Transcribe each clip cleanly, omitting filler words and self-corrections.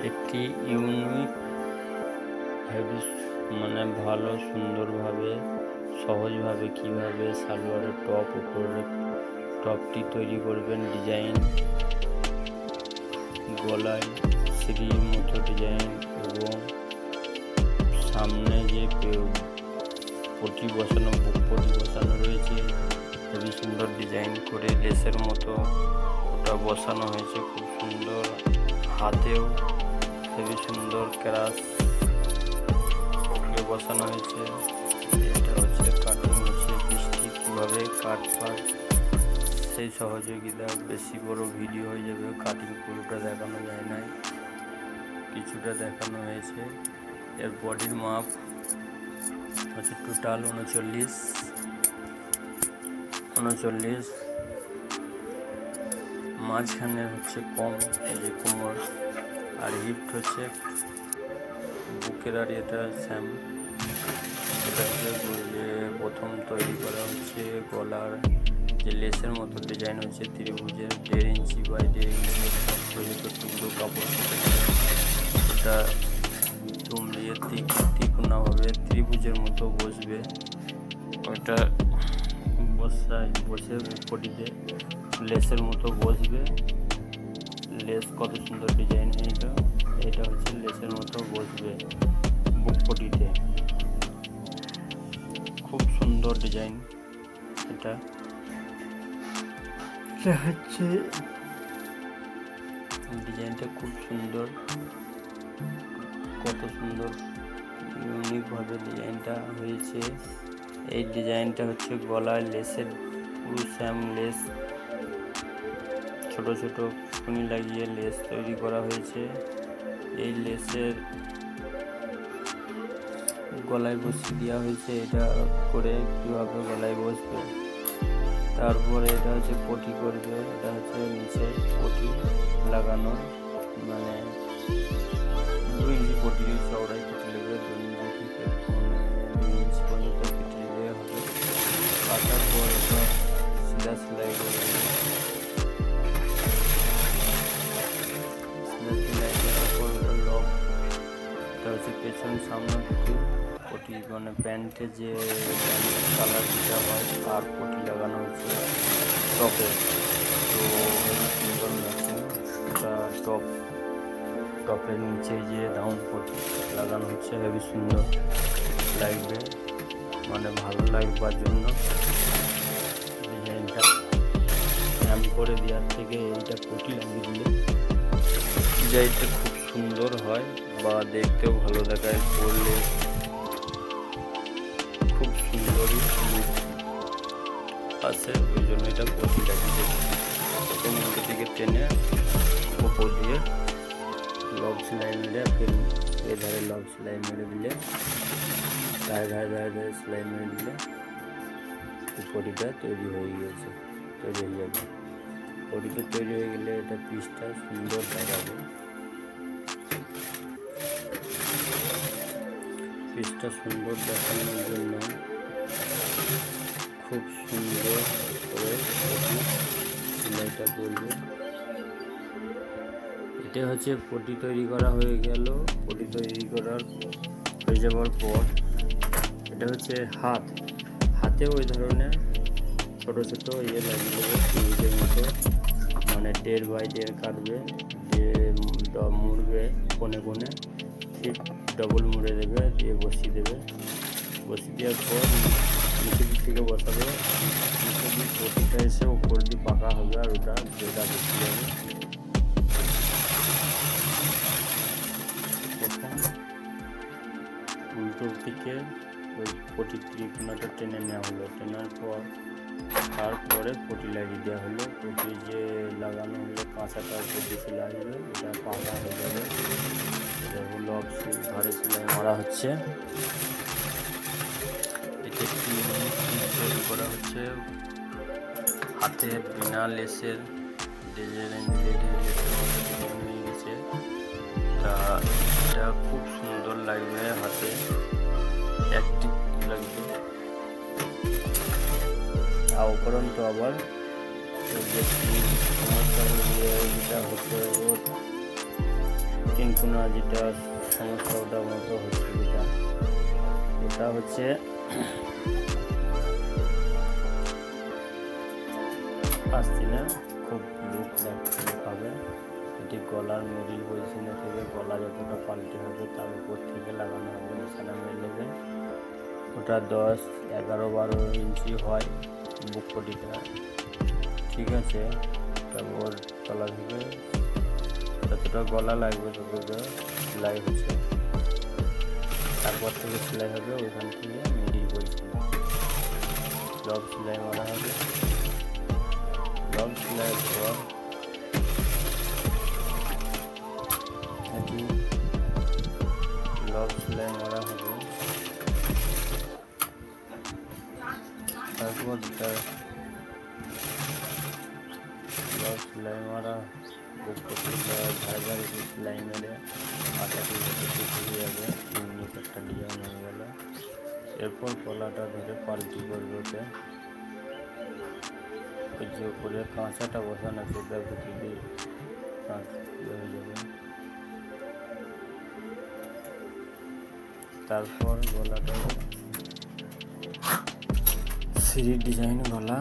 একটি unique heavy মানে ভালো সুন্দরভাবে সহজভাবে কিভাবে সালোয়ারের টপ উপরে টপটি তৈরি করবেন। ডিজাইন গলায় সিঁড়ির মতো ডিজাইন এবং সামনে যে পটি বসানো বুক পটি বসানো রয়েছে হেভি সুন্দর ডিজাইন করে লেসের মতো ওটা বসানো হয়েছে, খুব সুন্দর। হাতেও হেভি সুন্দর ক্রাস বসানো হয়েছে। এটা হচ্ছে কাটিং হচ্ছে বৃষ্টি কীভাবে কাটবার সেই সহযোগিতা। বেশি বড় ভিডিও হয়ে যাবে, কাটিং পুরোটা দেখানো যায় না, কিছুটা দেখানো হয়েছে। এর বডির মাপ হচ্ছে টোটাল 39, মাঝখানে হচ্ছে কম এই যে কোমর, আর হিপ হচ্ছে বুকের আর এটা স্যাম। এটা হচ্ছে প্রথম তৈরি করা হচ্ছে গলার যে লেসের মতো ডিজাইন হচ্ছে ত্রিভুজের 1.5 ইঞ্চি বাই 1.5 ইঞ্চি টুকরো কাপড় এটা তুমড়িয়ে তিকোনাভাবে ত্রিভুজের মতো বসবে। ওটা বসে পটিতে লেসের মতো বসবে। লেস কত সুন্দর ডিজাইন, এটা হচ্ছে লেসের মতো বসবে বুক পটিতে, খুব সুন্দর ডিজাইন। এটা হচ্ছে ডিজাইনটা খুব সুন্দর, কত সুন্দর ইউনিকভাবে ডিজাইনটা হয়েছে। এই ডিজাইনটা হচ্ছে গলায় লেসের পুরো স্যাম লেস, ছোট ছোট কুনি লাগিয়ে লেস তৈরি করা হয়েছে। এই লেসের গলায় বসিয়ে দেওয়া হয়েছে, এটা করে কীভাবে গলায় বসবে। তারপরে এটা হচ্ছে পটি করবে, এটা হচ্ছে নিচে পটি লাগানো, মানে 2 ইঞ্চি পটি চওড়াই কেটে নেবে, 2 ইঞ্চি থেকে 2 ইঞ্চি পর্যন্ত কেটে নেবে হবে। কাটার পর এটা সিধা সেলাই করে এটা হচ্ছে পেছন সামনে দুটো পটি, মানে প্যান্টে যে কালার যেটা হয় আর পটি লাগানো হচ্ছে টপে। তো সুন্দর ম্যাচিং এটা টপের নিচে যে ডাউন পটি লাগানো হচ্ছে হেভি সুন্দর লাগবে, মানে ভালো লাগবার জন্য ডিজাইনটা হ্যাম করে দেওয়ার থেকে এইটা পটি লাগিয়ে দিলে ডিজাইনটা খুব সুন্দর হয় বা দেখতেও ভালো দেখায়, পরলে খুব সুন্দরই আসে। ওই জন্য এটা পটি লাগিয়ে দেবে। প্রথম মধ্যে থেকে টেনে উপর দিয়ে লব সেলাই মেরে, ফির এধারে লব সেলাই মেরে দিলে, ধারে সেলাই মেরে দিলে পটিটা তৈরি হয়ে গিয়েছে, তৈরি হয়ে যাবে। পটিটা তৈরি হয়ে গেলে এটা পিসটা সুন্দর দেখাবে। পিসটা সুন্দর দেখানোর জন্য খুব সুন্দর করে সেলাইটা করবে। এটা হচ্ছে পটি তৈরি করা হয়ে গেল। পটি তৈরি হয়ে যাওয়ার পর এটা হচ্ছে হাতে ওই ধরনের ছোট ছোট লাগিয়ে দেবে ত্রিভুজের মতো, মানে 1.5 বাই 1.5 কাটবে, যে মুড়বে কোণে কোণে, ঠিক ডবল মুড়ে দেবে, দিয়ে বসিয়ে দেবে। বসিয়ে দেওয়ার পর নিচের দিক থেকে বসাবে, নিচের দিক পটিটা এসে উপর দিয়ে পাকা হবে, আর ওটা যেটা বসিয়ে যাবে। প্রথম উল্টো দিকে ওই পটির ত্রিকোণাটা টেনে নেওয়া হলো, টেনার পর তারপরে পটি লাগিয়ে দেওয়া হলো। পটি যে লাগানো হলো কাঁচাটা উপর দিয়ে সেলাই হলো, এটা পাকা হয়ে যাবে। এটা হলো ধারে সেলাই মারা হচ্ছে। এটা একটি তৈরি করা হচ্ছে হাতে বিনা লেসের ডিজাইন হয়ে গেছে। এটা খুব সুন্দর লাগবে, হাতে অ্যাক্টিভ লাগবে। আর উপরন্তু আবার যে সমস্যা যেটা হচ্ছে, ওর তিন কোনা যেটা সমস্যা ওটা মতো হচ্ছে, যেটা ওটা হচ্ছে আসছে না, খুব লুক হবে। এটি গলার মিডিল পজিশনে থেকে গলা যতটা পাল্টে হবে তার উপর থেকে লাগানো হবে নিশানা মেলেবে। ওটা 10, 11, 12 ইঞ্চি হয় বুক পটিটা, ঠিক আছে। তারপর তলা থেকে যতটা গলা লাগবে ততটা সেলাই হচ্ছে, তারপর থেকে সেলাই হবে ওইখান থেকে মিডিল পজিশনে লব সেলাই মারা হবে। লব সেলাইয়ের পর এটি লব সেলাই মারা হবে। তারপর লব সেলাই মারা ধারে ধারে সেলাই মেরে মাথাটি শুকিয়ে যাবে, ইউনিক একটা ডিজাইন হয়ে গেল। এরপর গলাটা ধরে পাল্টি করবে, ওকে ওই যে উপরে কাঁচাটা বসানো আছে তার ভিতরে দিয়ে কাঁচ হয়ে যাবে। তারপর গলাটা সিঁড়ি ডিজাইন গলা,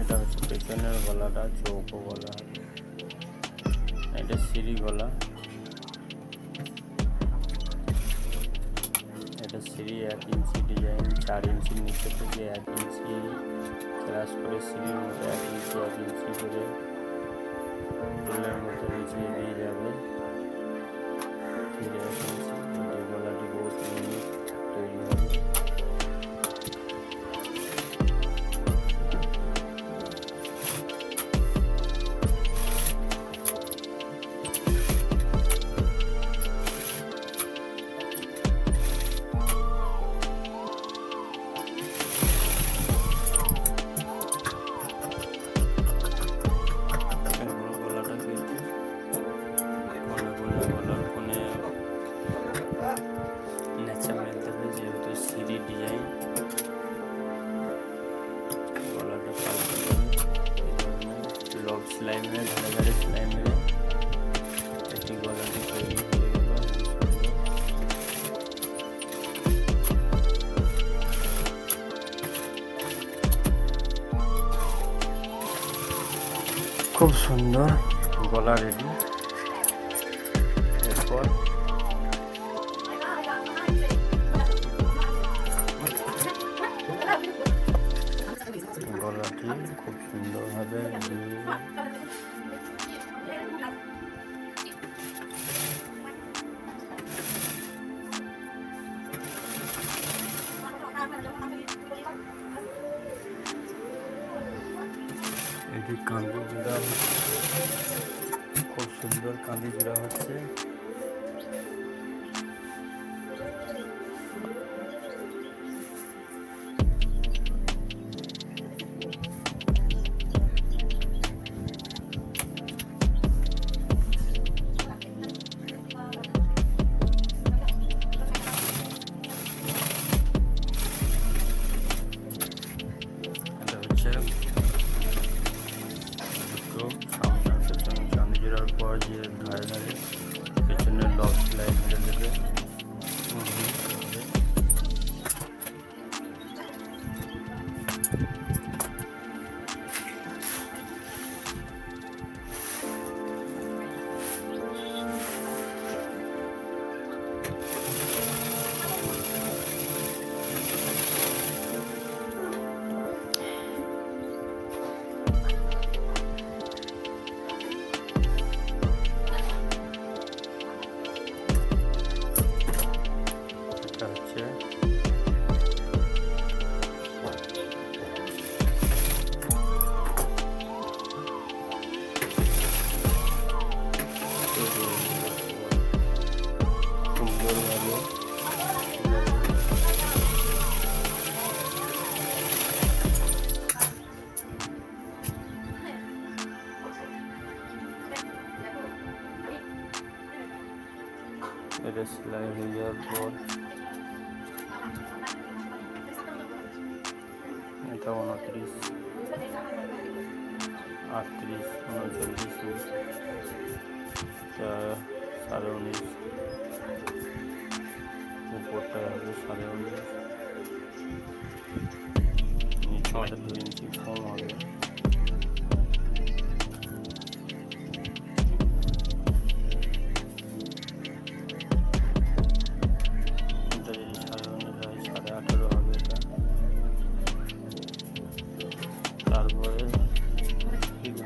এটা হচ্ছে পেছনের গলাটা চৌকো গলা, এটা সিঁড়ি গলা, এটা সিঁড়ি 1 ইঞ্চি ডিজাইন, 4 ইঞ্চির নিচে থেকে 1 ইঞ্চি ক্রাস করে সিঁড়ির মতো 1 ইঞ্চি 1 ইঞ্চি করে ফুলের মতো নিচে দিয়ে যাবে। গলাটি বহুত ইউনিক তৈরি হবে। যেহেতু সিঁড়ি ডিজাইন গলাটা লব সেলাই মেরে ধারে ধারে সেলাই মেরে একটি গলাটি তৈরি হয়ে গেল। খুব সুন্দর গলা রেডি। এরপর গলাটি খুব সুন্দরভাবে এটি কাঁদি জোড়া হচ্ছে, খুব সুন্দর কাঁদি জোড়া হচ্ছে। পর যে ধারে ধারে পেছনে লব সেলাই মেরে দেবে। এটা সেলাই হয়ে যাওয়ার পর সংখ্যা 29, 38, 39, 19.5, উপরটা হবে 19.5, নিচে 2 ইঞ্চি কম হবে। তারপরে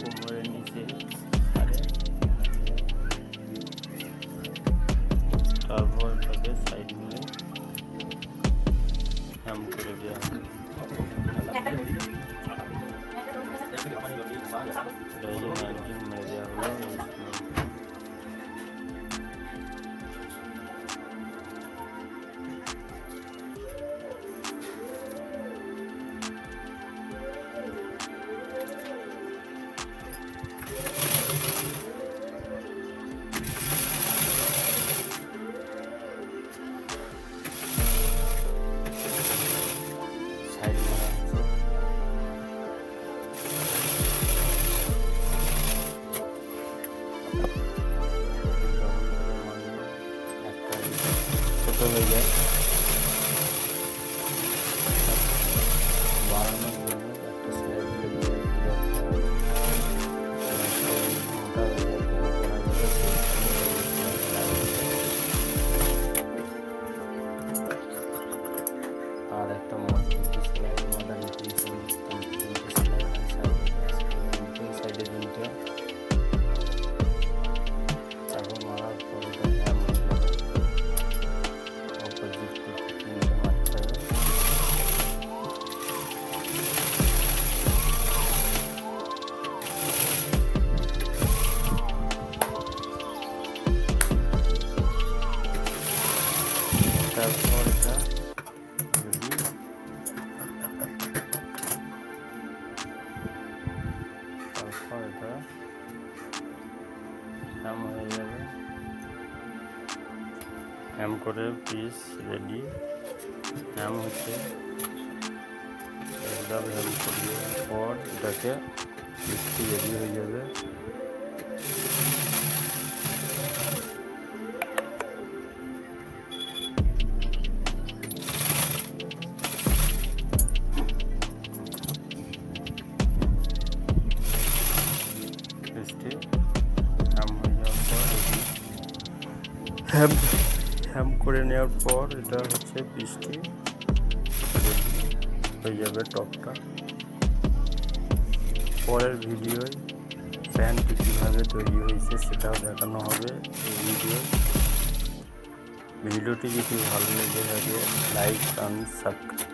কোমরের নিচে তারপর তাকে সাইড মিলে হ্যাম করে দেওয়া হবে। মেরে দেওয়া হলো। ছোট হয়ে যায়, বাড়ানোর জন্য একটা সেলাই দিলে আর একটা মজবুত সেলাই মাদারি সাইডে দুইটা, তারপর মারার পর এটা হ্যাম হয়ে যাবে। অপোজিট মারতে হবে। তারপর এটা হ্যাম হয়ে যাবে। হ্যাম করে পিস রেডি। হ্যাম হচ্ছে একদম হ্যাম করিয়ে পর এটাকে পিসটি রেডি হয়ে যাবে। পিসটি হ্যাম হয়ে যাওয়ার পর হ্যাম করে নেওয়ার পর এটা হচ্ছে পিসটি হয়ে যাবে টপটা। পরের ভিডিওয় প্যান্টটি কীভাবে তৈরি হয়েছে সেটাও দেখানো হবে এই ভিডিওটি যদি ভালো লেগে থাকে লাইক অ্যান্ড সাবস্ক্রাইব।